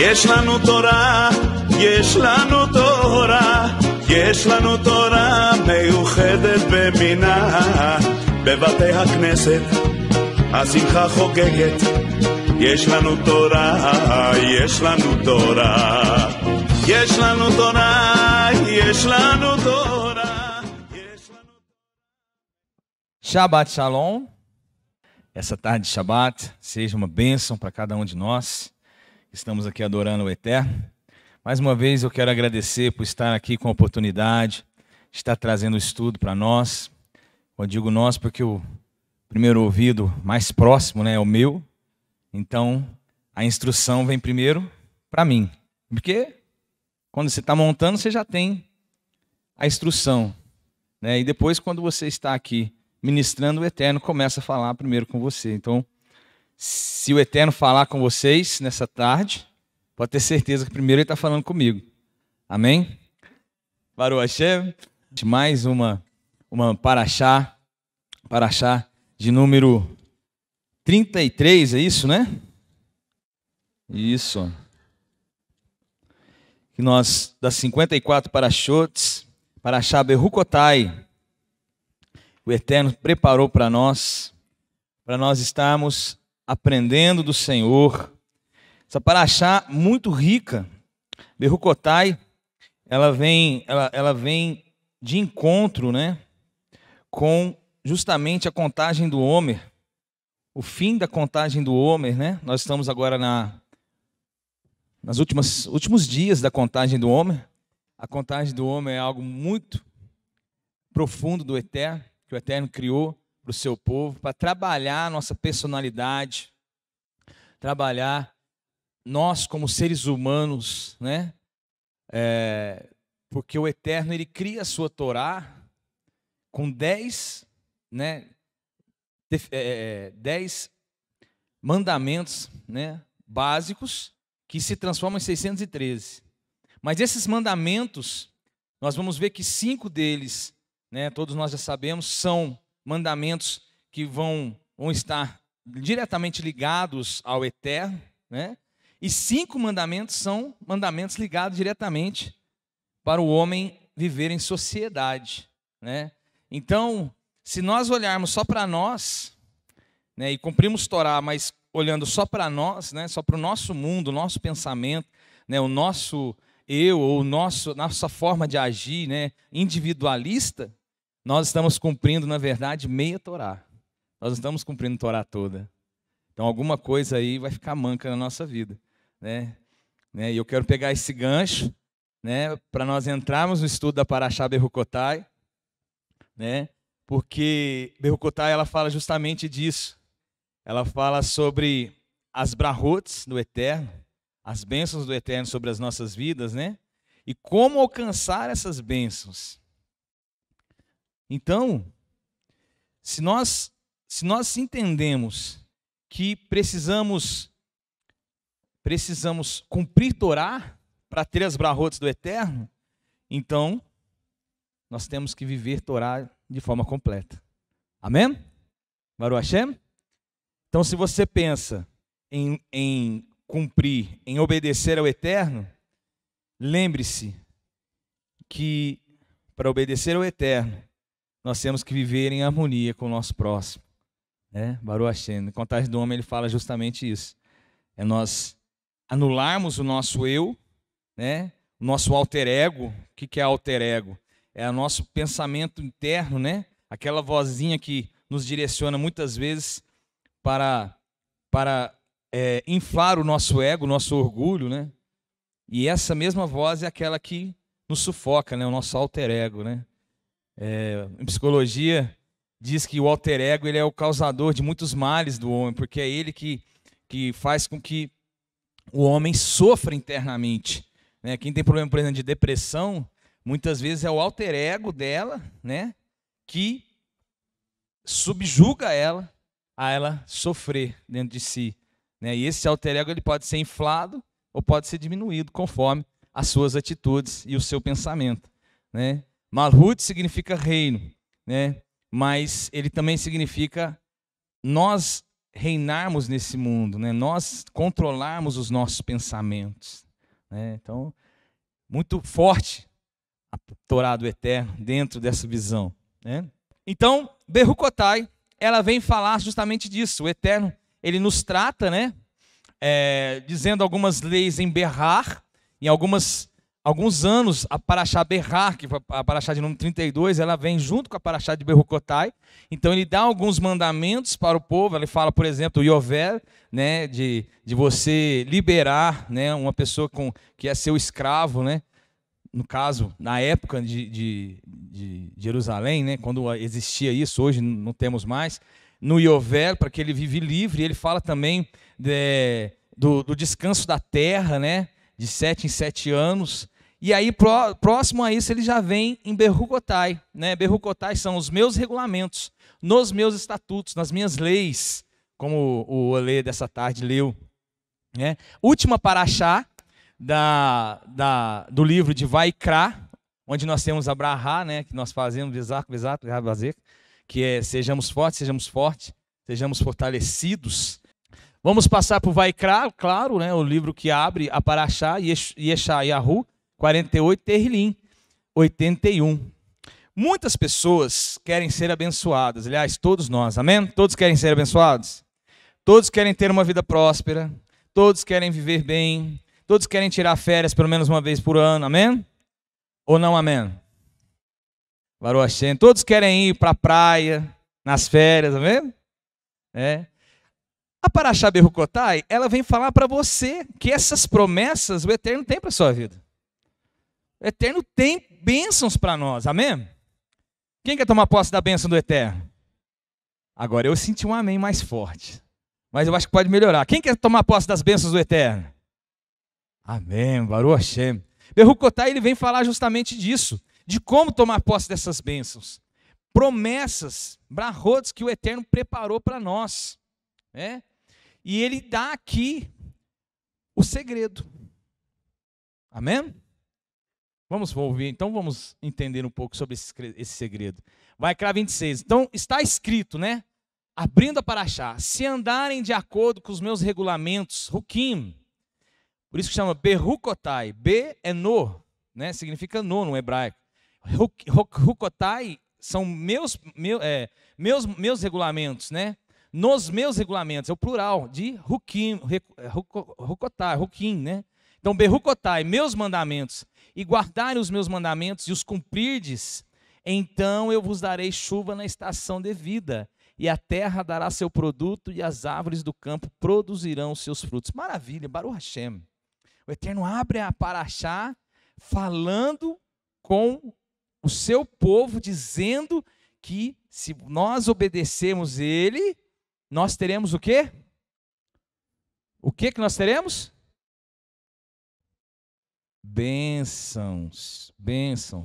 יש לנו תורה, יש לנו תורה, יש לנו תורה מיוחדת במינה. בבתי הכנסת השמחה חוגגת, יש לנו תורה, יש לנו תורה, יש לנו תורה, יש לנו תורה, יש לנו... Shabbat Shalom. Essa tarde de Shabbat seja uma bênção para cada um de nós. Estamos aqui adorando o Eterno. Mais uma vez eu quero agradecer por estar aqui com a oportunidade de estar trazendo o estudo para nós. Eu digo nós porque o primeiro ouvido mais próximo, né, é o meu. Então a instrução vem primeiro para mim. Porque quando você está montando, você já tem a instrução, né? E depois, quando você está aqui ministrando, o Eterno começa a falar primeiro com você. Então, se o Eterno falar com vocês nessa tarde, pode ter certeza que primeiro ele está falando comigo. Amém? Baruch Hashem. Mais uma paraxá de número 33, é isso, né? Isso. Que nós, das 54 paraxotes, paraxá Berukotai, o Eterno preparou para nós estarmos aprendendo do Senhor. Essa paraxá muito rica, Berukotai, ela vem de encontro, né, com justamente a contagem do Homer, o fim da contagem do Homer, né? Nós estamos agora nos últimos dias da contagem do Homer. A contagem do Homer é algo muito profundo do Eterno, que o Eterno criou para o seu povo, para trabalhar a nossa personalidade, trabalhar nós como seres humanos, né? Porque o Eterno, ele cria a sua Torá com 10 mandamentos, né, básicos, que se transformam em 613. Mas esses mandamentos, nós vamos ver que 5 deles, né, todos nós já sabemos, são mandamentos que vão estar diretamente ligados ao Eterno, né? E 5 mandamentos são mandamentos ligados diretamente para o homem viver em sociedade, né? Então, se nós olharmos só para nós, né, e cumprimos Torá, mas olhando só para nós, né, só para o nosso mundo, o nosso pensamento, né, o nosso eu, ou nossa forma de agir, né, individualista, nós estamos cumprindo, na verdade, meia Torá. Nós não estamos cumprindo a Torá toda. Então, alguma coisa aí vai ficar manca na nossa vida, né? E eu quero pegar esse gancho, né, para nós entrarmos no estudo da paraxá Berukotai, né? Porque Berukotai, ela fala justamente disso. Ela fala sobre as brahotes do Eterno, as bênçãos do Eterno sobre as nossas vidas, né? E como alcançar essas bênçãos. Então, se nós entendemos que precisamos cumprir Torá para ter as brahotes do Eterno, então nós temos que viver Torá de forma completa. Amém? Baruch Hashem? Então, se você pensa em cumprir, em obedecer ao Eterno, lembre-se que para obedecer ao Eterno, nós temos que viver em harmonia com o nosso próximo, né? Baruch Hashem. Na contagem do homem ele fala justamente isso. É nós anularmos o nosso eu, né? O nosso alter ego. O que é alter ego? É o nosso pensamento interno, né? Aquela vozinha que nos direciona muitas vezes para inflar o nosso ego, o nosso orgulho, né? E essa mesma voz é aquela que nos sufoca, né? O nosso alter ego, né? Em psicologia diz que o alter ego, ele é o causador de muitos males do homem, porque é ele que faz com que o homem sofra internamente, né? Quem tem problema, por exemplo, de depressão, muitas vezes é o alter ego dela, né, que subjuga ela a ela sofrer dentro de si, né? E esse alter ego, ele pode ser inflado ou pode ser diminuído conforme as suas atitudes e o seu pensamento, né? Malhut significa reino, né? Mas ele também significa nós reinarmos nesse mundo, né? Nós controlarmos os nossos pensamentos, né? Então, muito forte a Torá do Eterno dentro dessa visão, né? Então, Berrucotai, ela vem falar justamente disso. O Eterno, ele nos trata, né? Dizendo algumas leis em Berrar, em alguns anos, a Paraxá Berrar, que foi a Paraxá de número 32, ela vem junto com a Paraxá de Berrucotai. Então ele dá alguns mandamentos para o povo. Ele fala, por exemplo, o Yovel, né, de você liberar, né, uma pessoa que é seu escravo, né? No caso, na época de Jerusalém, né, quando existia isso, hoje não temos mais. No Yovel, para que ele vive livre. Ele fala também do descanso da terra, né, de 7 em 7 anos. E aí, próximo a isso, ele já vem em Berrucotai, né? Berrucotai são os meus regulamentos, nos meus estatutos, nas minhas leis, como o Olê dessa tarde leu, né? Última paraxá do livro de Vaikra, onde nós temos a Brahá, né? Que nós fazemos, que é sejamos fortes, sejamos fortalecidos. Vamos passar por Vaikra, claro, né? O livro que abre a paraxá, Yeshayahu, 48, Terrilim, 81. Muitas pessoas querem ser abençoadas, aliás, todos nós, amém? Todos querem ser abençoados? Todos querem ter uma vida próspera, todos querem viver bem, todos querem tirar férias pelo menos uma vez por ano, amém? Ou não, amém? Baruch Hashem. Todos querem ir para a praia, nas férias, amém? A Paraxá Berrucotai, ela vem falar para você que essas promessas o Eterno tem para a sua vida. O Eterno tem bênçãos para nós, amém? Quem quer tomar posse da bênção do Eterno? Agora eu senti um amém mais forte, mas eu acho que pode melhorar. Quem quer tomar posse das bênçãos do Eterno? Amém, Baruch Hashem. Berrucotai, ele vem falar justamente disso, de como tomar posse dessas bênçãos. Promessas, brahot que o Eterno preparou para nós, né? E ele dá aqui o segredo. Amém? Vamos ouvir, então vamos entender um pouco sobre esse segredo. Vaikra 26. Então está escrito, né? Abrindo a paraxá, se andarem de acordo com os meus regulamentos, Hukim, por isso que chama Berrucotai, B é no, né? Significa no hebraico. Hukotai são meus regulamentos, né? Nos meus regulamentos, é o plural de Hukim, Hukotai, Hukim, né? Então, Berrucotai, meus mandamentos, e guardarem os meus mandamentos e os cumprirdes, então eu vos darei chuva na estação devida, e a terra dará seu produto, e as árvores do campo produzirão seus frutos. Maravilha, Baruch Hashem. O Eterno abre a paraxá falando com o seu povo, dizendo que se nós obedecermos ele, nós teremos o quê? O que nós teremos? Bênçãos,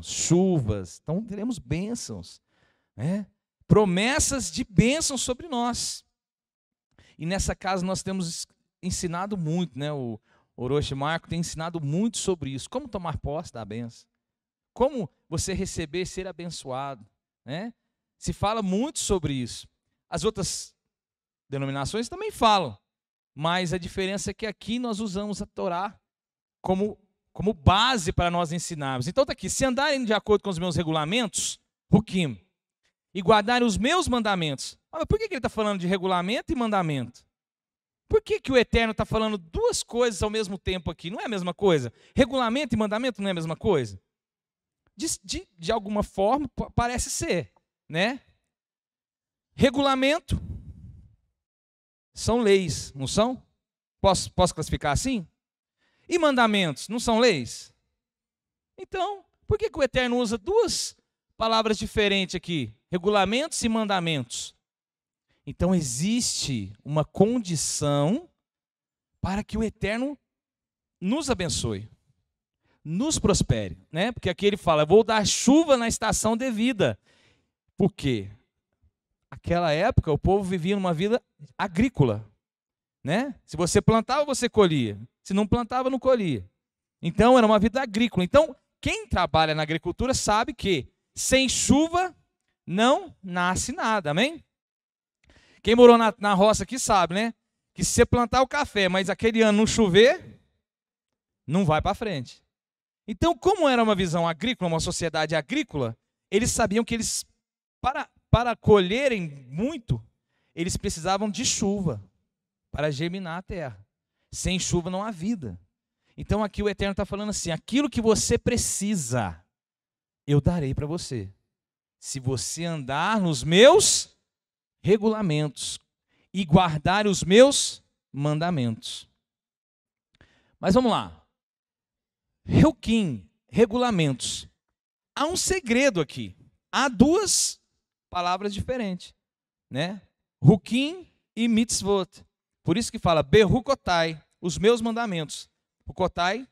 chuvas. Então teremos bênçãos, né? Promessas de bênçãos sobre nós. E nessa casa nós temos ensinado muito, né? O Orochi Marco tem ensinado muito sobre isso. Como tomar posse da bênção. Como você receber e ser abençoado, né? Se fala muito sobre isso. As outras denominações também falam, mas a diferença é que aqui nós usamos a Torá como base para nós ensinarmos. Então está aqui, se andarem de acordo com os meus regulamentos, Hukim, e guardarem os meus mandamentos. Mas por que ele está falando de regulamento e mandamento? Por que o Eterno está falando duas coisas ao mesmo tempo aqui? Não é a mesma coisa? Regulamento e mandamento não é a mesma coisa? De alguma forma, parece ser, né? Regulamento são leis, não são? Posso classificar assim? E mandamentos, não são leis? Então, por que o Eterno usa duas palavras diferentes aqui? Regulamentos e mandamentos. Então, existe uma condição para que o Eterno nos abençoe, nos prospere, né? Porque aqui ele fala, vou dar chuva na estação devida. Por quê? Naquela época, o povo vivia numa vida agrícola, né? Se você plantava, você colhia. Se não plantava, não colhia. Então, era uma vida agrícola. Então, quem trabalha na agricultura sabe que sem chuva não nasce nada, amém? Quem morou na roça aqui sabe, né? Que se você plantar o café, mas aquele ano não chover, não vai para frente. Então, como era uma visão agrícola, uma sociedade agrícola, eles sabiam que eles, para colherem muito, eles precisavam de chuva para germinar a terra. Sem chuva não há vida. Então aqui o Eterno está falando assim, aquilo que você precisa, eu darei para você. Se você andar nos meus regulamentos e guardar os meus mandamentos. Mas vamos lá. Hukim, regulamentos. Há um segredo aqui. Há duas palavras diferentes, né? Hukim e mitzvot. Por isso que fala berukotai, os meus mandamentos. Rukotai,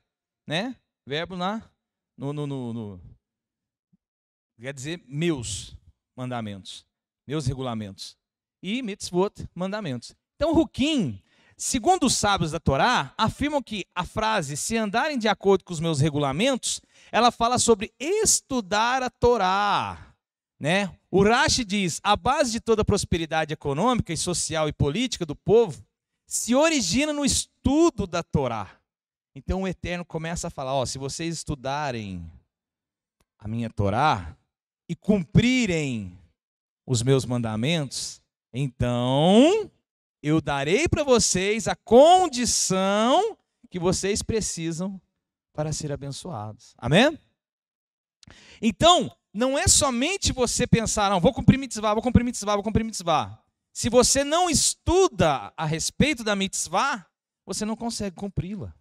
né? Verbo quer dizer meus mandamentos, meus regulamentos. E mitzvot, mandamentos. Então, Hukim, segundo os sábios da Torá, afirmam que a frase, se andarem de acordo com os meus regulamentos, ela fala sobre estudar a Torá, né? O Rashi diz, a base de toda a prosperidade econômica e social e política do povo se origina no estudo da Torá. Então o Eterno começa a falar, ó, se vocês estudarem a minha Torá e cumprirem os meus mandamentos, então eu darei para vocês a condição que vocês precisam para ser abençoados. Amém? Então, não é somente você pensar, não, vou cumprir mitzvah, vou cumprir mitzvah, vou cumprir mitzvah. Se você não estuda a respeito da mitzvah, você não consegue cumpri-la.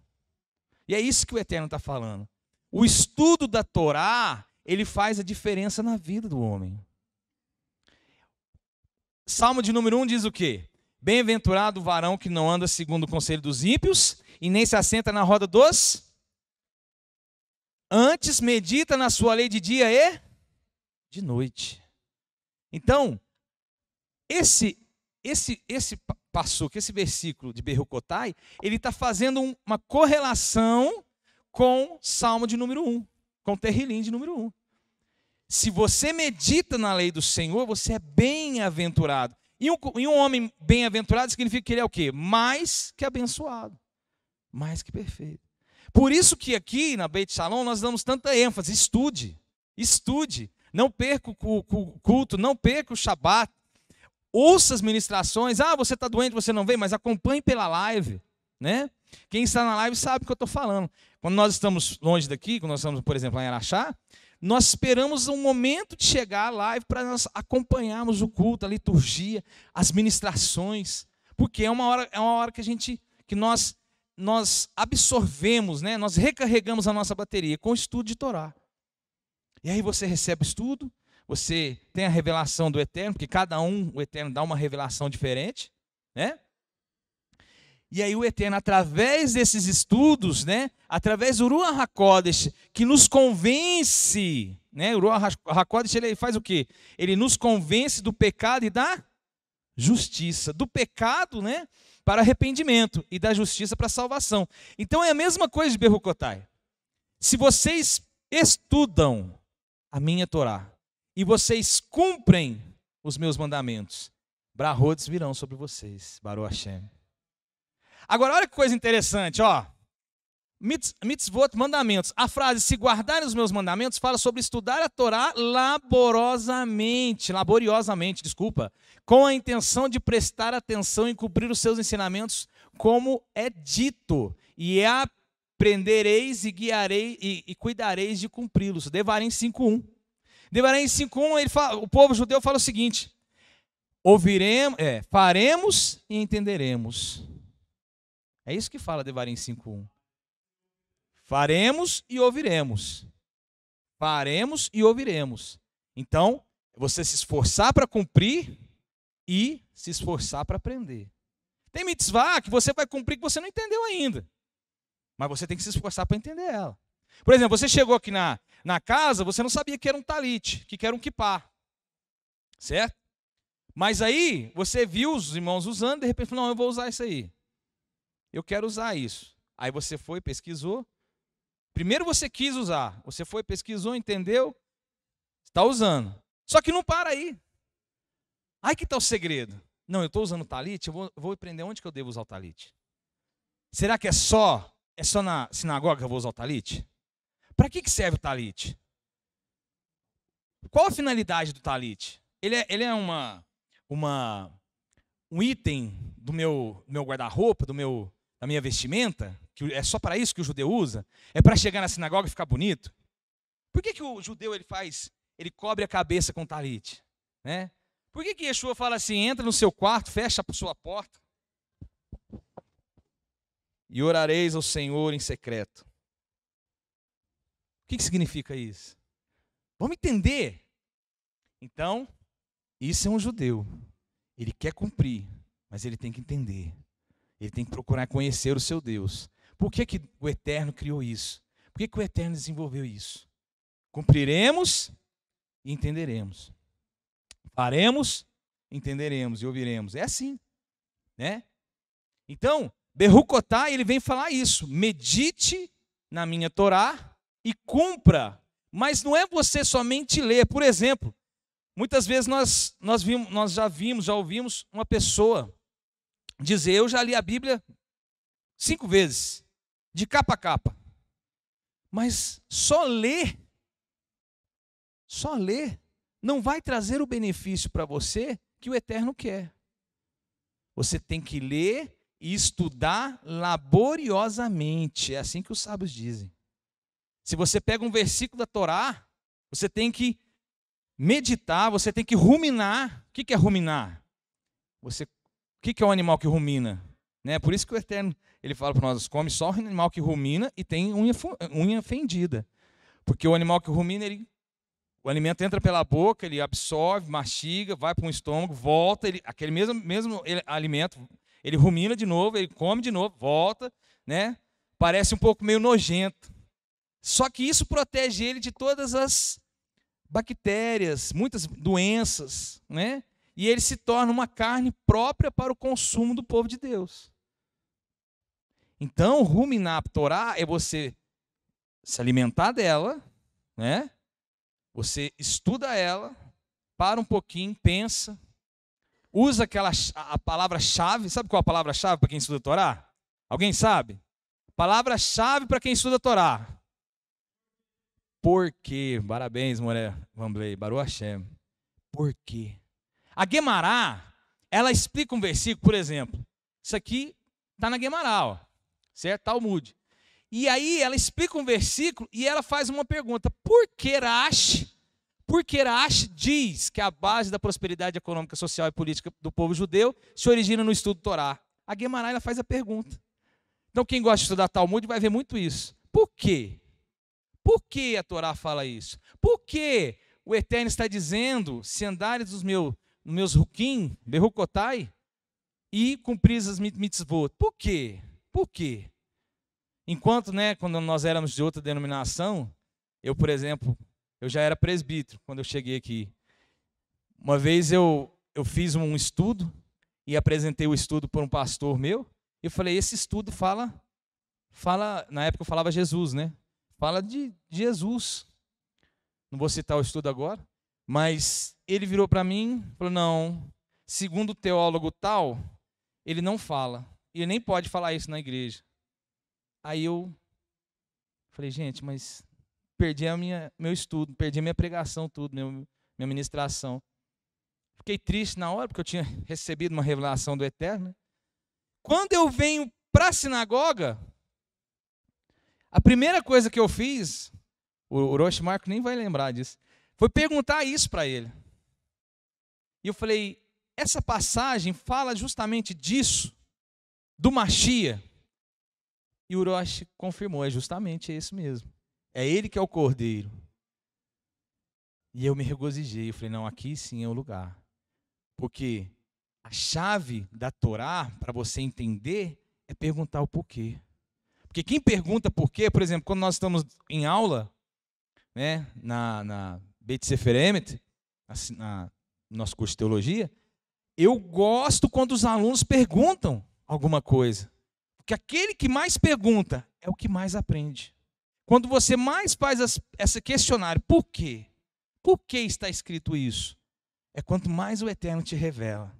E é isso que o Eterno está falando. O estudo da Torá, ele faz a diferença na vida do homem. Salmo de número 1 diz o quê? Bem-aventurado o varão que não anda segundo o conselho dos ímpios e nem se assenta na roda dos... Antes medita na sua lei de dia e de noite. Então, esse versículo de Berukotai, ele está fazendo uma correlação com Salmo de número 1, com Terrilim de número 1. Se você medita na lei do Senhor, você é bem-aventurado. E um homem bem-aventurado significa que ele é o quê? Mais que abençoado, mais que perfeito. Por isso que aqui na Beit Shalom nós damos tanta ênfase, estude, não perca o culto, não perca o Shabat. Ouça as ministrações. Ah, você está doente, você não vem, mas acompanhe pela live, né? Quem está na live sabe o que eu estou falando. Quando nós estamos longe daqui, quando nós estamos, por exemplo, lá em Araxá, nós esperamos um momento de chegar à live para nós acompanharmos o culto, a liturgia, as ministrações, porque é uma hora que nós absorvemos, né? Nós recarregamos a nossa bateria com o estudo de Torá. E aí você recebe o estudo, você tem a revelação do Eterno, porque o Eterno dá uma revelação diferente, né? E aí o Eterno, através desses estudos, né? Através do Ruach HaKodesh, que nos convence, né? O Ruach HaKodesh, ele faz o quê? Ele nos convence do pecado e da justiça. Do pecado, né? Para arrependimento, e da justiça para salvação. Então é a mesma coisa de Berukotai. Se vocês estudam a minha Torá, e vocês cumprem os meus mandamentos, brahodes virão sobre vocês, Baruch Hashem. Agora, olha que coisa interessante, ó. Mitzvot, mandamentos. A frase, se guardarem os meus mandamentos, fala sobre estudar a Torá laboriosamente, com a intenção de prestar atenção e cumprir os seus ensinamentos, como é dito. E aprendereis e guiareis e cuidareis de cumpri-los. Devarim 5.1. Devarim 5.1, o povo judeu fala o seguinte: faremos e entenderemos. É isso que fala Devarim 5.1. Faremos e ouviremos. Faremos e ouviremos. Então, você se esforçar para cumprir e se esforçar para aprender. Tem mitzvah que você vai cumprir que você não entendeu ainda. Mas você tem que se esforçar para entender ela. Por exemplo, você chegou aqui na casa, você não sabia que era um talit, que era um kippah. Certo? Mas aí, você viu os irmãos usando, de repente falou, não, eu vou usar isso aí. Eu quero usar isso. Aí você foi, pesquisou. Primeiro você quis usar. Você foi, pesquisou, entendeu? Está usando. Só que não para aí. Aí que está o segredo. não, eu estou usando o talit, eu vou aprender onde que eu devo usar o talit. Será que é só na sinagoga que eu vou usar o talit? Para que serve o talit? Qual a finalidade do talit? Ele é um item do meu guarda-roupa, da minha vestimenta, que é só para isso que o judeu usa? É para chegar na sinagoga e ficar bonito? Por que o judeu ele cobre a cabeça com talit? Né? Por que Yeshua fala assim, entra no seu quarto, fecha a sua porta e orareis ao Senhor em secreto? O que significa isso? Vamos entender. Então, isso é um judeu. Ele quer cumprir, mas ele tem que entender. Ele tem que procurar conhecer o seu Deus. Por que o Eterno criou isso? Por que o Eterno desenvolveu isso? Cumpriremos e entenderemos. Faremos, entenderemos e ouviremos. É assim, né? Então, Berrucotai, ele vem falar isso. Medite na minha Torá e cumpra. Mas não é você somente ler. Por exemplo, muitas vezes nós já ouvimos uma pessoa dizer, eu já li a Bíblia 5 vezes, de capa a capa. Mas só ler não vai trazer o benefício para você que o Eterno quer. Você tem que ler e estudar laboriosamente. É assim que os sábios dizem. Se você pega um versículo da Torá, você tem que meditar, você tem que ruminar. O que é ruminar? O que é um animal que rumina? Né? Por isso que o Eterno ele fala para nós, come só o animal que rumina e tem unha fendida. Porque o animal que rumina, o alimento entra pela boca, ele absorve, mastiga, vai para um estômago, volta, aquele mesmo alimento, ele rumina de novo, ele come de novo, volta, né? Parece um pouco meio nojento. Só que isso protege ele de todas as bactérias, muitas doenças, né? E ele se torna uma carne própria para o consumo do povo de Deus. Então, ruminar a Torá é você se alimentar dela, né? Você estuda ela, para um pouquinho, pensa, usa a palavra-chave. Sabe qual é a palavra-chave para quem estuda a Torá? Alguém sabe? Palavra-chave para quem estuda a Torá. Por quê? Parabéns, Moré Vamblei, Baruch Hashem. Por quê? A Guemará, ela explica um versículo, por exemplo. Isso aqui está na Guemará, ó, certo? Talmud. E aí ela explica um versículo e ela faz uma pergunta. Por que Rashi diz que a base da prosperidade econômica, social e política do povo judeu se origina no estudo do Torá? A Guemará ela faz a pergunta. Então quem gosta de estudar Talmud vai ver muito isso. Por quê? Por que a Torá fala isso? Por que o Eterno está dizendo, se andares nos meus ruquim, berrucotai, e cumpris as mitzvot? Por quê? Por quê? Enquanto, né, quando nós éramos de outra denominação, eu, por exemplo, eu já era presbítero quando eu cheguei aqui. Uma vez eu fiz um estudo e apresentei o estudo para um pastor meu. E eu falei, esse estudo fala, na época eu falava Jesus, né? Fala de Jesus. Não vou citar o estudo agora, mas ele virou para mim e falou, não, segundo o teólogo tal, ele não fala. Ele nem pode falar isso na igreja. Aí eu falei, gente, mas perdi meu estudo, perdi minha pregação, tudo, minha ministração. Fiquei triste na hora, porque eu tinha recebido uma revelação do Eterno. Quando eu venho para a sinagoga, a primeira coisa que eu fiz, o Rosh Marco nem vai lembrar disso, foi perguntar isso para ele. E eu falei, essa passagem fala justamente disso, do Mashiach. E o Rosh confirmou, é justamente isso mesmo. É ele que é o Cordeiro. E eu me regozijei, eu falei, não, aqui sim é o lugar. Porque a chave da Torá, para você entender, é perguntar o porquê. Porque quem pergunta porquê, por exemplo, quando nós estamos em aula, né, na Beit Sefer Emet, no nosso curso de teologia, eu gosto quando os alunos perguntam alguma coisa. Porque aquele que mais pergunta é o que mais aprende. Quando você mais faz esse questionário, por quê? Por que está escrito isso? É quanto mais o Eterno te revela.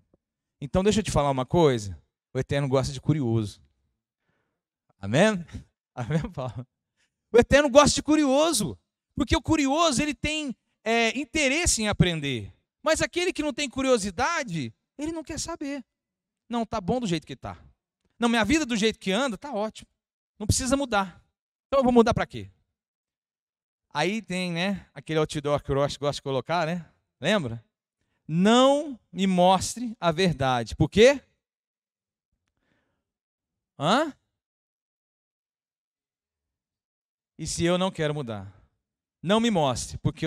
Então deixa eu te falar uma coisa. O Eterno gosta de curioso. Amém? Amém, Paulo? O Eterno gosta de curioso. Porque o curioso, ele tem interesse em aprender. Mas aquele que não tem curiosidade, ele não quer saber. Não, tá bom do jeito que está. Não, minha vida do jeito que anda, tá ótimo. Não precisa mudar. Então eu vou mudar para quê? Aí tem, né, aquele outdoor que eu gosto de colocar, né? Lembra? Não me mostre a verdade. Por quê? E se eu não quero mudar? Não me mostre, porque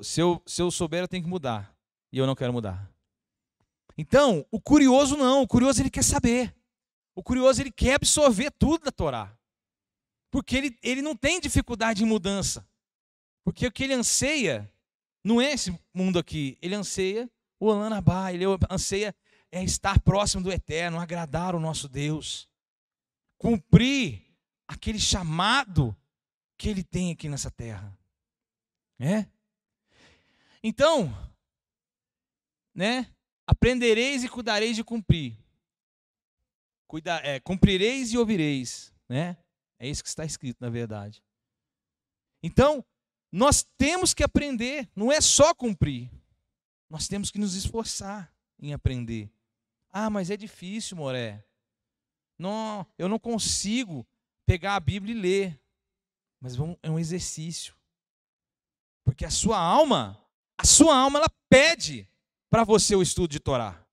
se eu souber, eu tenho que mudar. E eu não quero mudar. Então, o curioso não. O curioso, ele quer saber. O curioso, ele quer absorver tudo da Torá. Porque ele não tem dificuldade em mudança. Porque o que ele anseia não é esse mundo aqui. Ele anseia o Olam Abá. Ele anseia estar próximo do Eterno, agradar o nosso Deus. Cumprir aquele chamado que ele tem aqui nessa terra. Então, aprendereis e cuidareis de cumprir. Cumprireis e ouvireis. É isso que está escrito, na verdade. Então, nós temos que aprender, não é só cumprir. Nós temos que nos esforçar em aprender. Ah, mas é difícil, Moré. Não, eu não consigo pegar a Bíblia e ler. Mas é um exercício. Porque a sua alma, ela pede para você o estudo de Torá.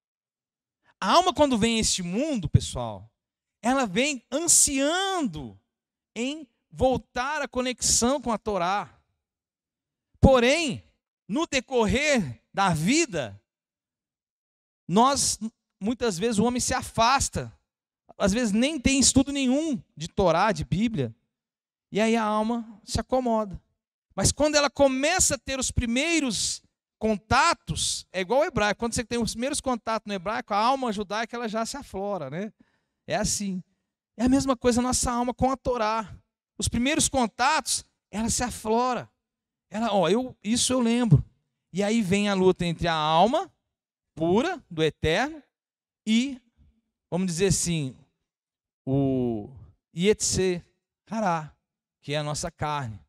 A alma, quando vem a este mundo, pessoal, ela vem ansiando em voltar à conexão com a Torá. Porém, no decorrer da vida, muitas vezes o homem se afasta. Às vezes nem tem estudo nenhum de Torá, de Bíblia. E aí a alma se acomoda. Mas quando ela começa a ter os primeiros contatos, é igual ao hebraico. Quando você tem os primeiros contatos no hebraico, a alma judaica ela já se aflora, né? É assim. É a mesma coisa a nossa alma com a Torá. Os primeiros contatos, ela se aflora. Isso eu lembro. E aí vem a luta entre a alma pura do Eterno e, vamos dizer assim, o Yetzer Hará, que é a nossa carne,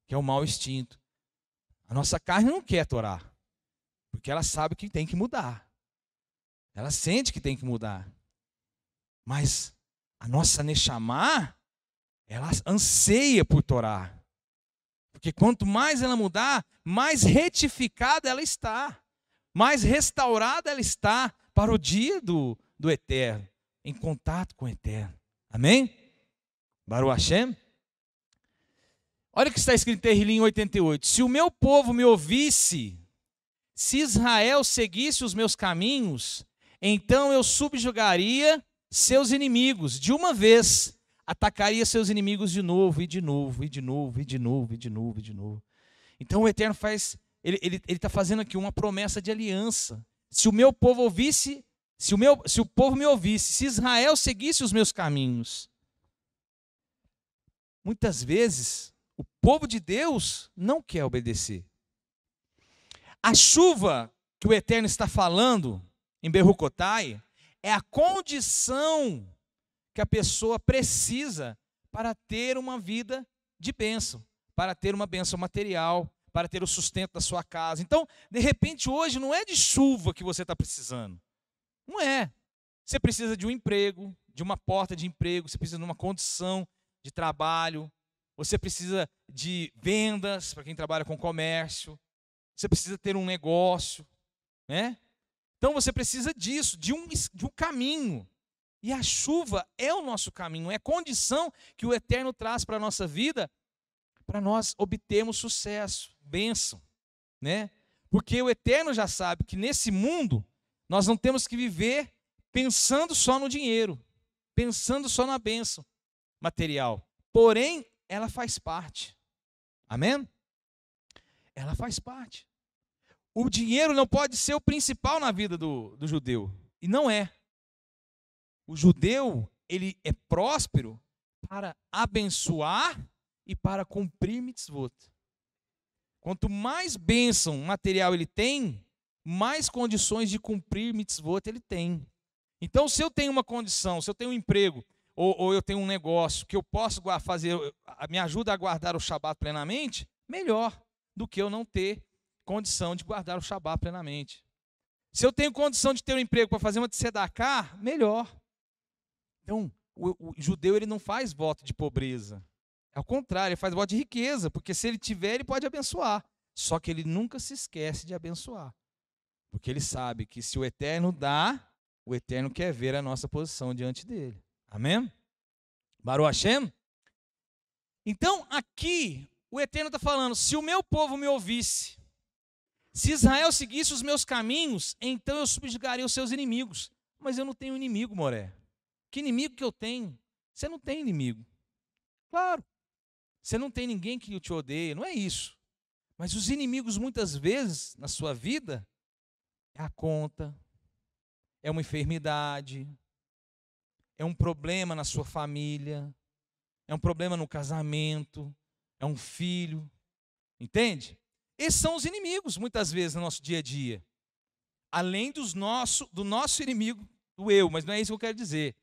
que é o mau instinto. A nossa carne não quer a Torá, porque ela sabe que tem que mudar. Ela sente que tem que mudar. Mas a nossa Neshama, ela anseia por Torá. Porque quanto mais ela mudar, mais retificada ela está. Mais restaurada ela está para o dia do Eterno. Em contato com o Eterno. Amém? Baruch Hashem. Olha o que está escrito em Terrilim 88. Se o meu povo me ouvisse, se Israel seguisse os meus caminhos, então eu subjugaria seus inimigos de uma vez. Atacaria seus inimigos de novo, e de novo, e de novo, e de novo, e de novo, e de novo. Então o Eterno ele está fazendo aqui uma promessa de aliança. Se o meu povo ouvisse, se o povo me ouvisse, se Israel seguisse os meus caminhos. Muitas vezes, o povo de Deus não quer obedecer. A chuva que o Eterno está falando em Berucotai é a condição que a pessoa precisa para ter uma vida de bênção, para ter uma bênção material, para ter o sustento da sua casa. Então, de repente, hoje não é de chuva que você está precisando. Não é. Você precisa de um emprego, de uma porta de emprego, você precisa de uma condição de trabalho, você precisa de vendas, para quem trabalha com comércio, você precisa ter um negócio, né? Então você precisa disso, de um caminho. E a chuva é o nosso caminho, é a condição que o Eterno traz para a nossa vida, para nós obtermos sucesso, bênção, né? Porque o Eterno já sabe que nesse mundo, nós não temos que viver pensando só no dinheiro, pensando só na bênção material. Porém, ela faz parte. Amém? Ela faz parte. O dinheiro não pode ser o principal na vida do judeu. E não é. O judeu, ele é próspero para abençoar e para cumprir mitzvot. Quanto mais bênção material ele tem, mais condições de cumprir mitzvot ele tem. Então, se eu tenho uma condição, se eu tenho um emprego, ou eu tenho um negócio que eu posso fazer, me ajuda a guardar o Shabat plenamente, melhor do que eu não ter condição de guardar o Shabat plenamente. Se eu tenho condição de ter um emprego para fazer uma tzedakah, melhor. Então, o judeu ele não faz voto de pobreza. Ao contrário, ele faz voto de riqueza, porque se ele tiver, ele pode abençoar. Só que ele nunca se esquece de abençoar. Porque ele sabe que se o Eterno dá, o Eterno quer ver a nossa posição diante dele. Amém? Baruch Hashem? Então, aqui, o Eterno está falando, se o meu povo me ouvisse, se Israel seguisse os meus caminhos, então eu subjugaria os seus inimigos. Mas eu não tenho inimigo, Moré. Que inimigo que eu tenho? Você não tem inimigo. Claro. Você não tem ninguém que te odeie, não é isso. Mas os inimigos, muitas vezes, na sua vida, é a conta, é uma enfermidade, é um problema na sua família, é um problema no casamento, é um filho. Entende? Esses são os inimigos, muitas vezes, no nosso dia a dia. Além do nosso inimigo, do eu, mas não é isso que eu quero dizer.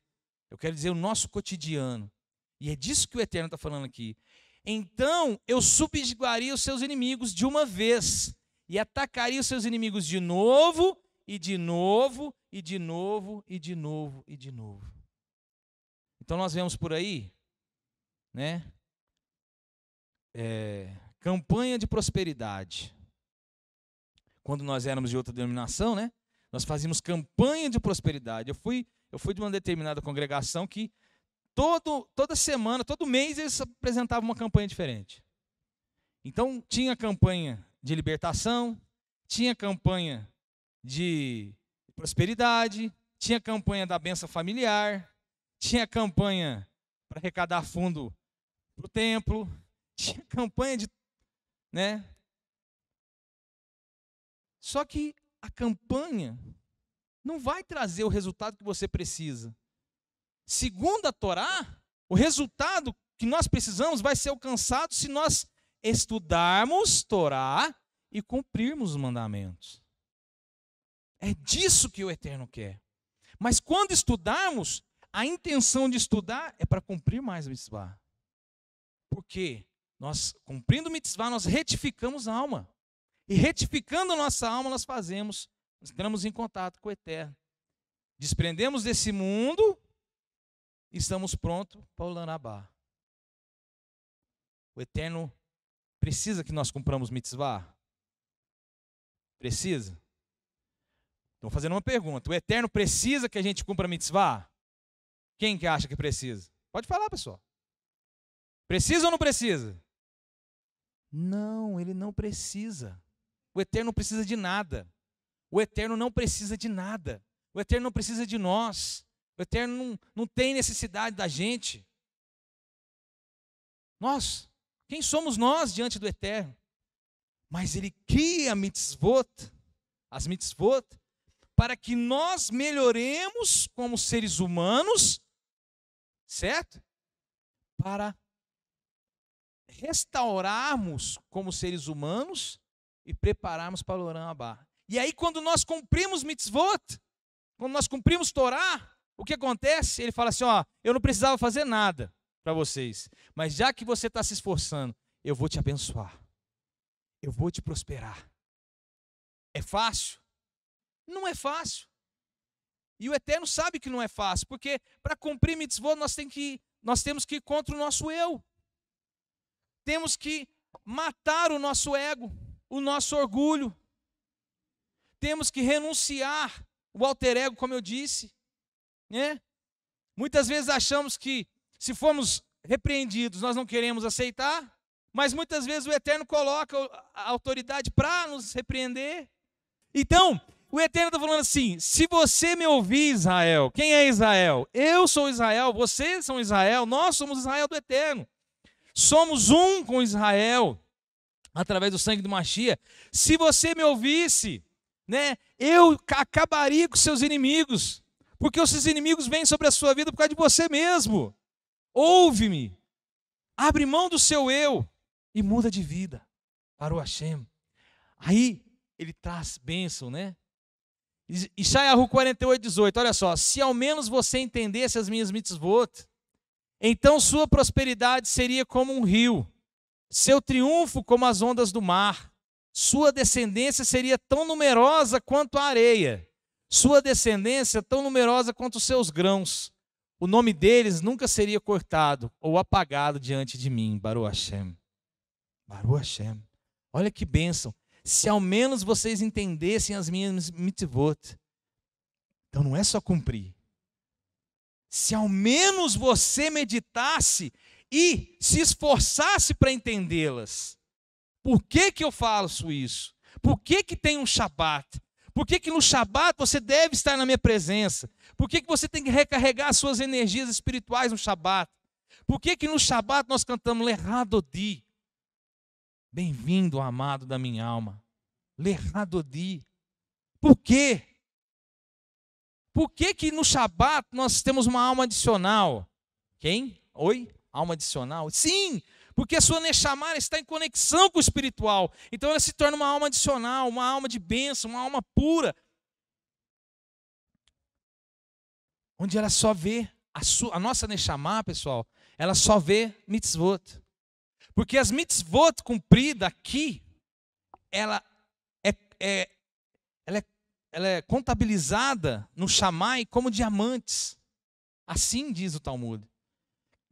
Eu quero dizer o nosso cotidiano. E é disso que o Eterno está falando aqui. Então, eu subjugaria os seus inimigos de uma vez, e atacaria os seus inimigos de novo, e de novo, e de novo, e de novo, e de novo. Então, nós vemos por aí, né? Campanha de prosperidade. Quando nós éramos de outra denominação, né? Nós fazíamos campanha de prosperidade. Eu fui de uma determinada congregação que toda semana, todo mês, eles apresentavam uma campanha diferente. Então, tinha campanha de libertação, tinha campanha de prosperidade, tinha campanha da bênção familiar, tinha campanha para arrecadar fundo para o templo, tinha campanha de... né? Só que a campanha não vai trazer o resultado que você precisa. Segundo a Torá, o resultado que nós precisamos vai ser alcançado se nós estudarmos Torá e cumprirmos os mandamentos. É disso que o Eterno quer. Mas quando estudarmos, a intenção de estudar é para cumprir mais mitzvah. Porque nós, cumprindo mitzvah, nós retificamos a alma. E retificando a nossa alma, nós entramos em contato com o Eterno. Desprendemos desse mundo e estamos prontos para o Lanabá. O Eterno precisa que nós cumpramos mitzvah? Precisa? Estou fazendo uma pergunta. O Eterno precisa que a gente cumpra mitzvah? Quem que acha que precisa? Pode falar, pessoal. Precisa ou não precisa? Não, ele não precisa. O Eterno não precisa de nada. O Eterno não precisa de nada. O Eterno não precisa de nós. O Eterno não tem necessidade da gente. Nós, quem somos nós diante do Eterno? Mas Ele cria as mitzvot, para que nós melhoremos como seres humanos, certo? Para restaurarmos como seres humanos e prepararmos para o Olam Abá. E aí, quando nós cumprimos mitzvot, quando nós cumprimos Torá, o que acontece? Ele fala assim, eu não precisava fazer nada para vocês, mas já que você está se esforçando, eu vou te abençoar, eu vou te prosperar. É fácil? Não é fácil. E o Eterno sabe que não é fácil, porque para cumprir mitzvot nós temos que ir contra o nosso eu. Temos que matar o nosso ego, o nosso orgulho. Temos que renunciar o alter ego, como eu disse. Né? Muitas vezes achamos que se formos repreendidos nós não queremos aceitar, mas muitas vezes o Eterno coloca a autoridade para nos repreender. Então, o Eterno está falando assim, se você me ouvir, Israel, quem é Israel? Eu sou Israel, vocês são Israel, nós somos Israel do Eterno. Somos um com Israel, através do sangue do Mashiach. Se você me ouvisse, né, eu acabaria com seus inimigos, porque os seus inimigos vêm sobre a sua vida por causa de você mesmo. Ouve-me, abre mão do seu eu e muda de vida para o Hashem. Aí ele traz bênção, né? Ishayahu 48:18, olha só. Se ao menos você entendesse as minhas mitzvot, então sua prosperidade seria como um rio, seu triunfo como as ondas do mar. Sua descendência seria tão numerosa quanto a areia, sua descendência tão numerosa quanto os seus grãos. O nome deles nunca seria cortado ou apagado diante de mim. Baruch Hashem. Baruch Hashem. Olha que bênção. Se ao menos vocês entendessem as minhas mitzvot. Então não é só cumprir. Se ao menos você meditasse e se esforçasse para entendê-las. Por que eu faço isso? Por que tem um Shabat? Por que no Shabat você deve estar na minha presença? Por que você tem que recarregar suas energias espirituais no Shabat? Por que no Shabat nós cantamos Lehadodi? Bem-vindo, amado da minha alma. Lehadodi. Por quê? Por que no Shabat nós temos uma alma adicional? Quem? Oi? Alma adicional? Sim, porque a sua Neshama está em conexão com o espiritual. Então ela se torna uma alma adicional, uma alma de bênção, uma alma pura. Onde ela só vê, a nossa Neshama, pessoal, ela só vê mitzvot. Porque as mitzvot cumpridas aqui, ela é contabilizada no Shammai como diamantes. Assim diz o Talmud.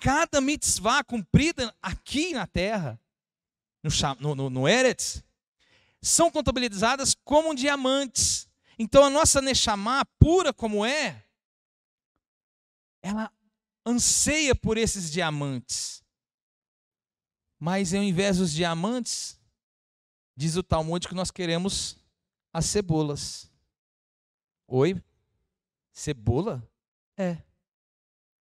Cada mitzvah cumprida aqui na terra, no Eretz, são contabilizadas como diamantes. Então a nossa Neshama, pura como é, ela anseia por esses diamantes. Mas ao invés dos diamantes, diz o Talmud que nós queremos as cebolas. Oi? Cebola? É.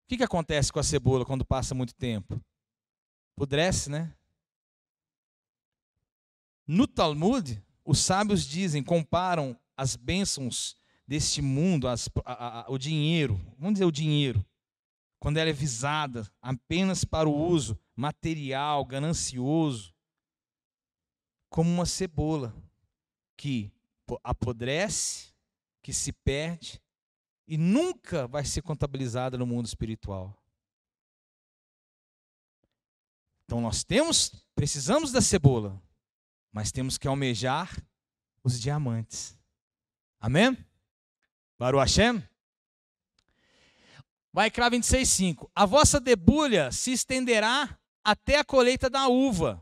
O que acontece com a cebola quando passa muito tempo? Apodrece, né? No Talmud, os sábios dizem, comparam as bênçãos deste mundo, o dinheiro, vamos dizer o dinheiro, quando ela é visada apenas para o uso material, ganancioso, como uma cebola que apodrece, que se perde e nunca vai ser contabilizada no mundo espiritual. Então nós precisamos da cebola, mas temos que almejar os diamantes. Amém? Baruch Hashem? Vaikra 26:5. A vossa debulha se estenderá até a colheita da uva,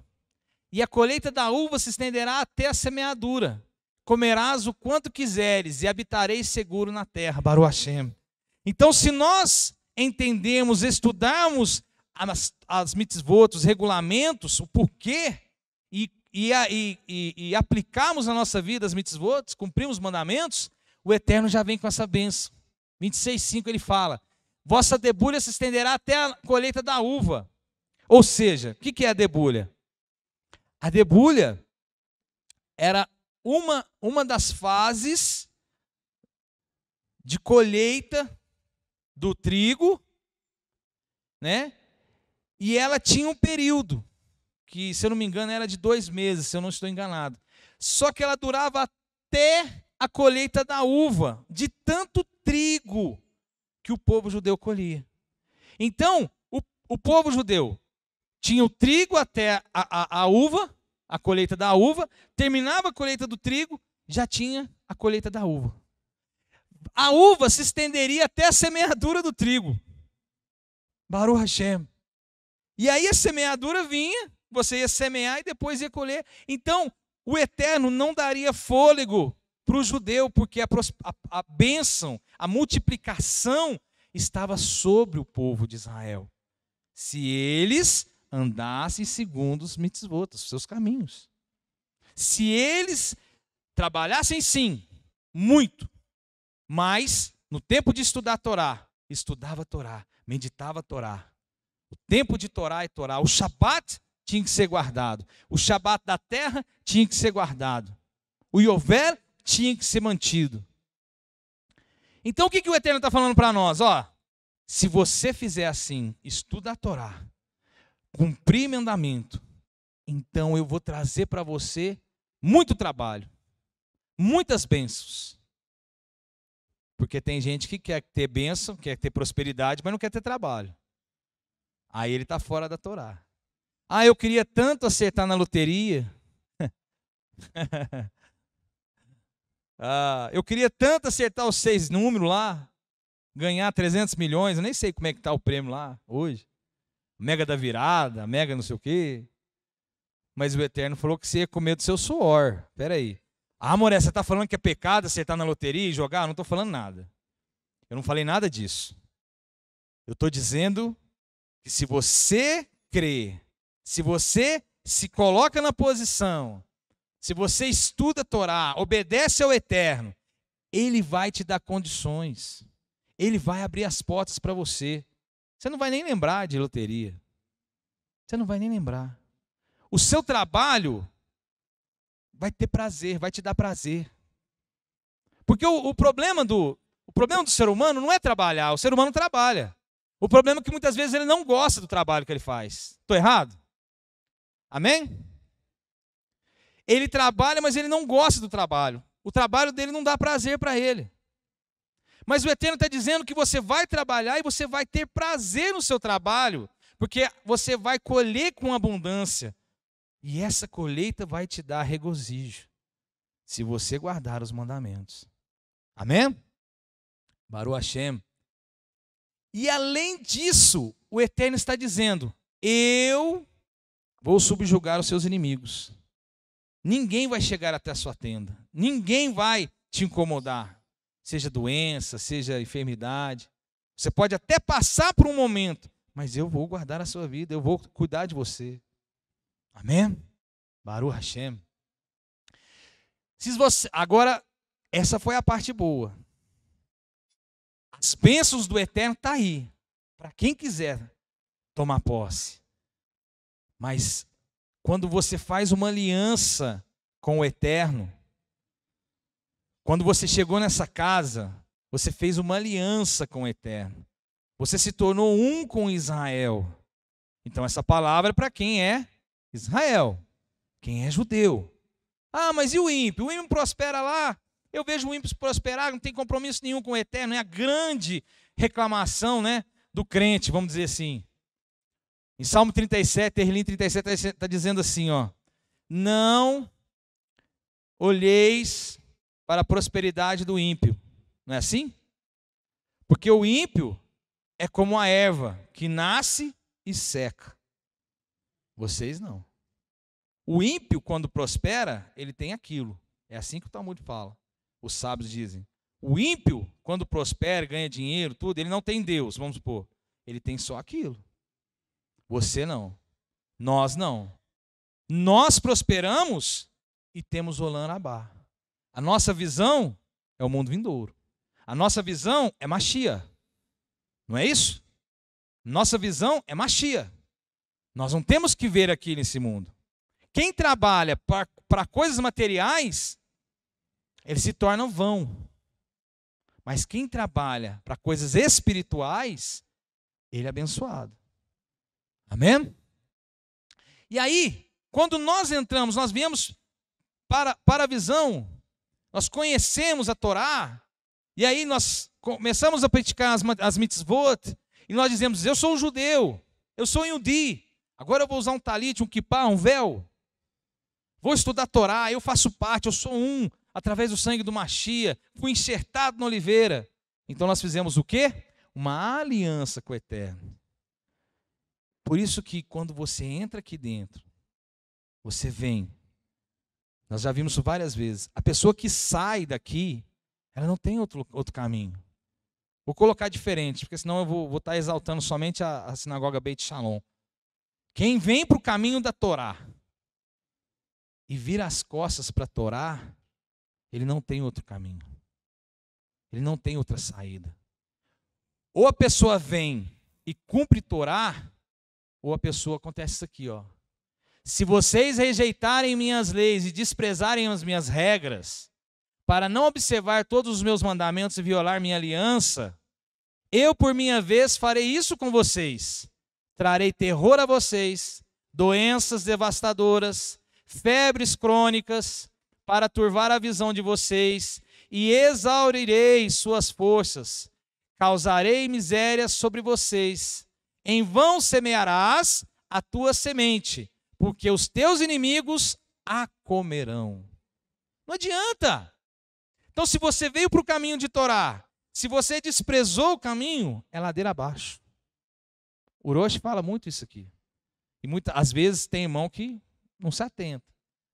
e a colheita da uva se estenderá até a semeadura. Comerás o quanto quiseres e habitareis seguro na terra. Baruch Hashem. Então, se nós entendemos, estudarmos as mitzvot, os regulamentos, o porquê, e aplicarmos na nossa vida as mitzvot, cumprimos os mandamentos, o Eterno já vem com essa bênção. 26:5 ele fala: vossa debulha se estenderá até a colheita da uva. Ou seja, o que é a debulha? A debulha era uma das fases de colheita do trigo, né? E ela tinha um período, que se eu não me engano era de 2 meses, se eu não estou enganado. Só que ela durava até a colheita da uva, de tanto trigo que o povo judeu colhia. Então, o povo judeu tinha o trigo até a uva, a colheita da uva, terminava a colheita do trigo, já tinha a colheita da uva. A uva se estenderia até a semeadura do trigo. Baruch Hashem. E aí a semeadura vinha, você ia semear e depois ia colher. Então, o Eterno não daria fôlego para o judeu, porque a bênção, a multiplicação estava sobre o povo de Israel. Se eles andassem segundo os mitzvot, os seus caminhos. Se eles trabalhassem sim, muito, mas no tempo de estudar a Torá, estudava a Torá, meditava a Torá. O tempo de Torá é Torá. O Shabat tinha que ser guardado. O Shabat da terra tinha que ser guardado. O Yovel tinha que ser mantido. Então o que o Eterno está falando para nós? Se você fizer assim, estuda a Torá, cumprir mandamento, então eu vou trazer para você muito trabalho, muitas bênçãos. Porque tem gente que quer ter bênção, quer ter prosperidade, mas não quer ter trabalho. Aí ele está fora da Torá. Ah, eu queria tanto acertar na loteria. Eu queria tanto acertar os 6 números lá, ganhar 300 milhões, eu nem sei como é que está o prêmio lá hoje. Mega da virada, mega não sei o quê. Mas o Eterno falou que você ia comer do seu suor. Espera aí. Ah, Moré, você está falando que é pecado acertar na loteria e jogar? Eu não estou falando nada. Eu não falei nada disso. Eu estou dizendo que se você crê, se você se coloca na posição, se você estuda a Torá, obedece ao Eterno, Ele vai te dar condições. Ele vai abrir as portas para você. Você não vai nem lembrar de loteria. Você não vai nem lembrar. O seu trabalho vai ter prazer, vai te dar prazer. Porque o problema do ser humano não é trabalhar, o ser humano trabalha. O problema é que muitas vezes ele não gosta do trabalho que ele faz. Estou errado? Amém? Ele trabalha, mas ele não gosta do trabalho. O trabalho dele não dá prazer para ele. Mas o Eterno está dizendo que você vai trabalhar e você vai ter prazer no seu trabalho, porque você vai colher com abundância. E essa colheita vai te dar regozijo, se você guardar os mandamentos. Amém? Baruch Hashem. E além disso, o Eterno está dizendo, eu vou subjugar os seus inimigos. Ninguém vai chegar até a sua tenda. Ninguém vai te incomodar. Seja doença, seja enfermidade. Você pode até passar por um momento, mas eu vou guardar a sua vida, eu vou cuidar de você. Amém? Baruch Hashem. Agora, essa foi a parte boa. As bênçãos do Eterno estão aí, para quem quiser tomar posse. Mas, quando você faz uma aliança com o Eterno, quando você chegou nessa casa, você fez uma aliança com o Eterno. Você se tornou um com Israel. Então, essa palavra é para quem é Israel, quem é judeu. Ah, mas e o ímpio? O ímpio prospera lá. Eu vejo o ímpio prosperar, não tem compromisso nenhum com o Eterno. É a grande reclamação, né, do crente, vamos dizer assim. Em Salmo 37, Terlim 37, está dizendo assim, ó, não olheis para a prosperidade do ímpio. Não é assim? Porque o ímpio é como a erva que nasce e seca. Vocês não. O ímpio, quando prospera, ele tem aquilo. É assim que o Talmud fala. Os sábios dizem. O ímpio, quando prospera, ganha dinheiro, tudo, ele não tem Deus, vamos supor. Ele tem só aquilo. Você não. Nós não. Nós prosperamos e temos Olam Rabá. A nossa visão é o mundo vindouro. A nossa visão é Mashiach. Não é isso? Nossa visão é Mashiach. Nós não temos que ver aqui nesse mundo. Quem trabalha para coisas materiais, ele se torna vão. Mas quem trabalha para coisas espirituais, ele é abençoado. Amém? E aí, quando nós entramos, nós viemos para a visão, nós conhecemos a Torá, e aí nós começamos a praticar as mitzvot, e nós dizemos, eu sou um judeu, eu sou um yudi, agora eu vou usar um talit, um kippah, um véu, vou estudar a Torá, eu faço parte, eu sou um, através do sangue do Mashiach, fui enxertado na oliveira. Então nós fizemos o quê? Uma aliança com o Eterno. Por isso que quando você entra aqui dentro, você vem. Nós já vimos isso várias vezes. A pessoa que sai daqui, ela não tem outro caminho. Vou colocar diferente, porque senão eu vou estar exaltando somente a sinagoga Beit Shalom. Quem vem para o caminho da Torá e vira as costas para a Torá, ele não tem outro caminho. Ele não tem outra saída. Ou a pessoa vem e cumpre Torá, ou a pessoa, acontece isso aqui, ó. Se vocês rejeitarem minhas leis e desprezarem as minhas regras, para não observar todos os meus mandamentos e violar minha aliança, eu, por minha vez, farei isso com vocês. Trarei terror a vocês, doenças devastadoras, febres crônicas, para turvar a visão de vocês, e exaurirei suas forças. Causarei miséria sobre vocês. Em vão semearás a tua semente, porque os teus inimigos a comerão. Não adianta. Então, se você veio para o caminho de Torá, se você desprezou o caminho, é ladeira abaixo. O Orochi fala muito isso aqui. E às vezes tem irmão que não se atenta.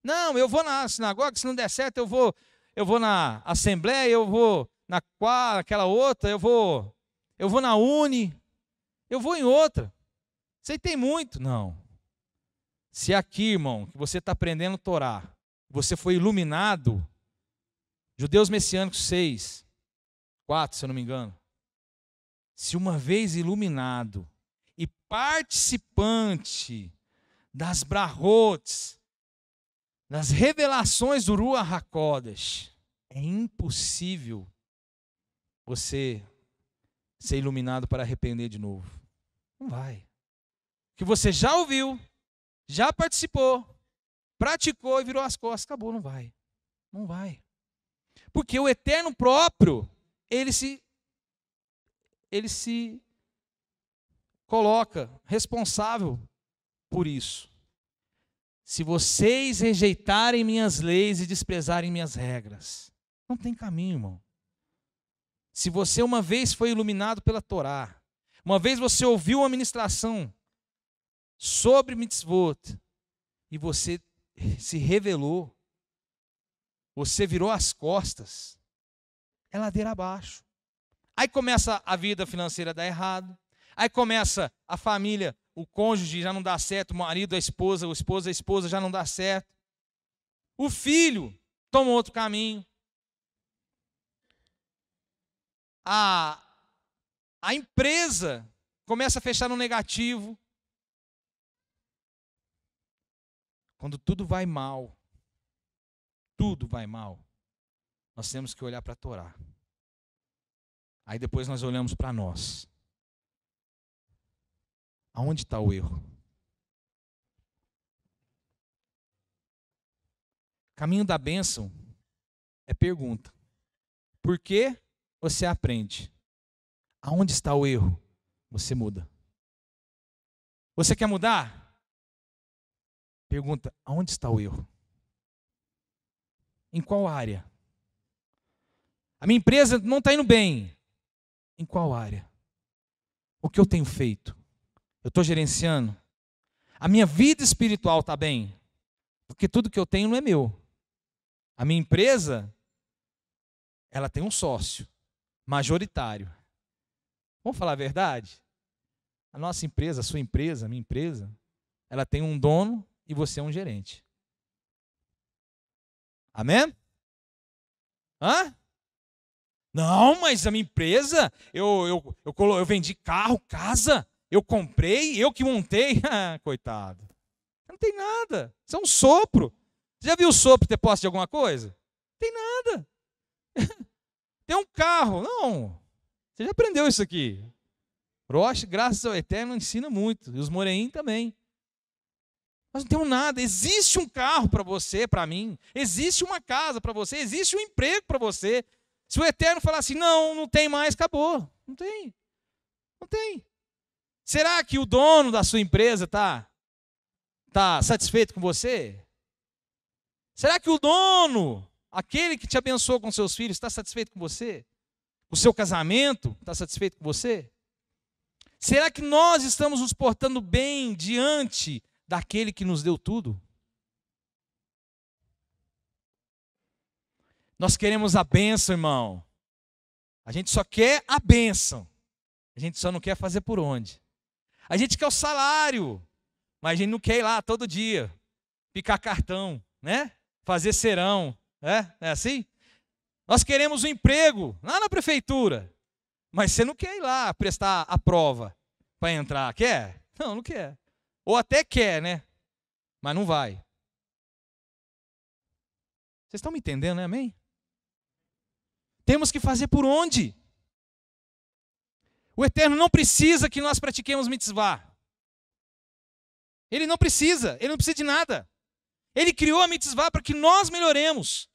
Não, eu vou na sinagoga, se não der certo, eu vou na assembleia, eu vou naquela outra, eu vou na uni, eu vou em outra. Você tem muito? Não. Se aqui, irmão, que você está aprendendo Torá, você foi iluminado, Judeus Messiânicos 6, 4, se eu não me engano. Se uma vez iluminado e participante das brahotes, das revelações do Ruach HaKodesh, é impossível você ser iluminado para arrepender de novo. Não vai. Que você já ouviu, já participou, praticou e virou as costas, acabou, não vai. Não vai. Porque o Eterno próprio, ele se coloca responsável por isso. Se vocês rejeitarem minhas leis e desprezarem minhas regras, não tem caminho, irmão. Se você uma vez foi iluminado pela Torá, uma vez você ouviu uma ministração sobre mitzvot, e você se revelou, você virou as costas, é ladeira abaixo. Aí começa a vida financeira a dar errado, aí começa a família, o cônjuge já não dá certo, o marido, a esposa, a esposa já não dá certo. O filho toma outro caminho. A empresa começa a fechar no negativo. Quando tudo vai mal, nós temos que olhar para a Torá. Aí depois nós olhamos para nós. Aonde está o erro? Caminho da bênção é pergunta. Por que você aprende? Aonde está o erro? Você muda. Você quer mudar? Pergunta, aonde está o erro? Em qual área? A minha empresa não está indo bem. Em qual área? O que eu tenho feito? Eu estou gerenciando? A minha vida espiritual está bem? Porque tudo que eu tenho não é meu. A minha empresa, ela tem um sócio majoritário. Vamos falar a verdade? A nossa empresa, a sua empresa, a minha empresa, ela tem um dono e você é um gerente. Amém? Hã? Não, mas a minha empresa, eu vendi carro, casa, eu comprei, eu que montei. Coitado. Não tem nada. Isso é um sopro. Você já viu o sopro ter posse de alguma coisa? Não tem nada. Tem um carro. Não. Você já aprendeu isso aqui. Rocha, graças ao Eterno, ensina muito. E os Moreim também. Nós não temos nada. Existe um carro para você, para mim. Existe uma casa para você. Existe um emprego para você. Se o Eterno falar assim, não tem mais, acabou. Não tem. Não tem. Será que o dono da sua empresa está satisfeito com você? Será que o dono, aquele que te abençoou com seus filhos, está satisfeito com você? O seu casamento está satisfeito com você? Será que nós estamos nos portando bem diante daquele que nos deu tudo? Nós queremos a bênção, irmão. A gente só quer a bênção. A gente só não quer fazer por onde. A gente quer o salário, mas a gente não quer ir lá todo dia, picar cartão, né? Fazer serão, né? Não é assim? Nós queremos um emprego lá na prefeitura, mas você não quer ir lá prestar a prova para entrar. Quer? Não quer. Ou até quer, né? Mas não vai. Vocês estão me entendendo, né? Amém? Temos que fazer por onde? O Eterno não precisa que nós pratiquemos mitzvah. Ele não precisa de nada. Ele criou a mitzvah para que nós melhoremos.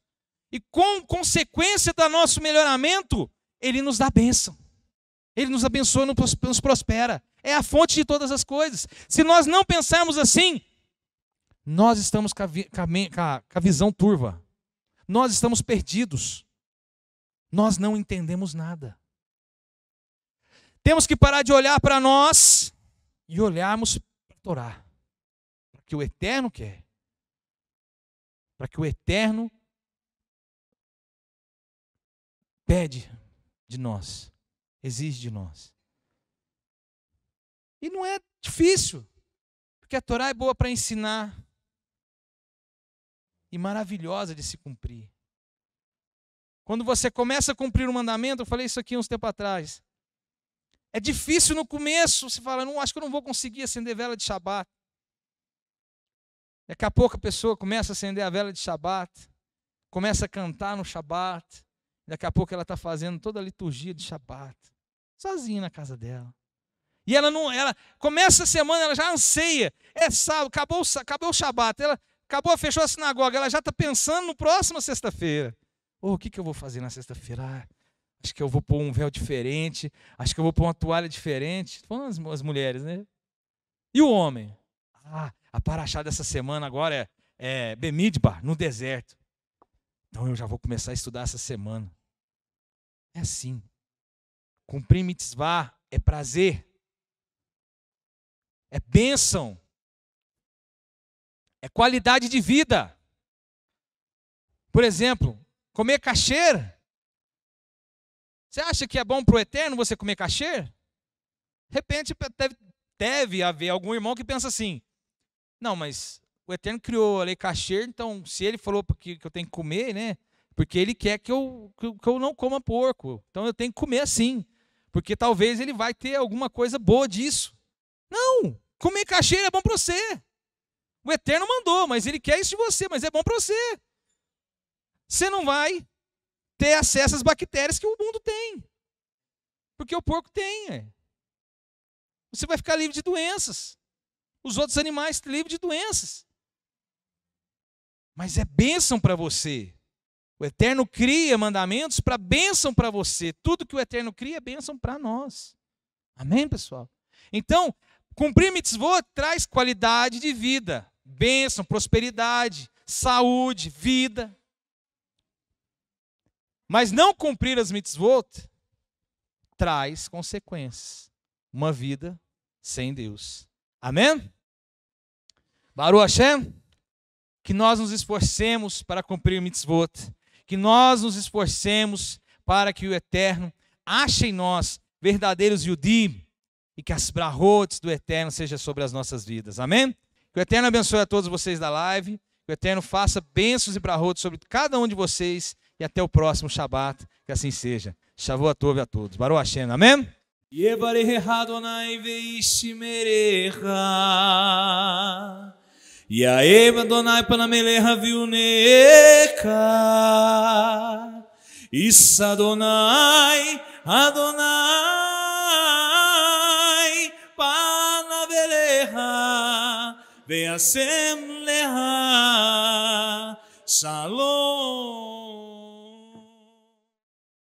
E com consequência do nosso melhoramento, Ele nos dá bênção. Ele nos abençoa, nos prospera. É a fonte de todas as coisas. Se nós não pensarmos assim, nós estamos com a visão turva. Nós estamos perdidos. Nós não entendemos nada. Temos que parar de olhar para nós e olharmos para a Torá. Para o que o Eterno quer. Para que o Eterno pede de nós. Exige de nós. E não é difícil. Porque a Torá é boa para ensinar. E maravilhosa de se cumprir. Quando você começa a cumprir o mandamento, eu falei isso aqui uns tempos atrás. É difícil no começo, você fala, não, acho que eu não vou conseguir acender vela de Shabat. Daqui a pouco a pessoa começa a acender a vela de Shabat, começa a cantar no Shabat, daqui a pouco ela está fazendo toda a liturgia de Shabat, sozinha na casa dela. E ela começa a semana, ela já anseia, é sábado, acabou o Shabat, fechou a sinagoga, ela já está pensando no próximo sexta-feira. O que eu vou fazer na sexta-feira? Acho que eu vou pôr um véu diferente. Acho que eu vou pôr uma toalha diferente. Falando as mulheres, né? E o homem? A paraxá dessa semana agora é Bemidbar, no deserto. Então eu já vou começar a estudar essa semana. É assim. Cumprir mitzvah é prazer. É bênção. É qualidade de vida. Por exemplo, comer kasher. Você acha que é bom para o Eterno você comer kasher? De repente deve haver algum irmão que pensa assim, não, mas o Eterno criou a lei kasher, então se ele falou que eu tenho que comer, né? Porque ele quer que eu não coma porco, então eu tenho que comer assim, porque talvez ele vai ter alguma coisa boa disso. Não, comer kasher é bom para você. O Eterno mandou, mas ele quer isso de você, mas é bom para você. Você não vai ter acesso às bactérias que o mundo tem. Porque o porco tem. Você vai ficar livre de doenças. Os outros animais livres de doenças. Mas é bênção para você. O Eterno cria mandamentos para bênção para você. Tudo que o Eterno cria é bênção para nós. Amém, pessoal? Então, cumprir mitzvot traz qualidade de vida. Bênção, prosperidade, saúde, vida. Mas não cumprir as mitzvot traz consequências. Uma vida sem Deus. Amém? Baruch Hashem, que nós nos esforcemos para cumprir mitzvot, que nós nos esforcemos para que o Eterno ache em nós verdadeiros Yudim e que as brahot do Eterno sejam sobre as nossas vidas. Amém? Que o Eterno abençoe a todos vocês da live, que o Eterno faça bênçãos e brahot sobre cada um de vocês e até o próximo Shabat, que assim seja. Shavuot Tov a todos. Baruch Hashem. Amém? Yevarecha Adonai veishmerecha Yaev Adonai panamelecha viunecha Is Adonai panavelecha Veasem lecha Shalom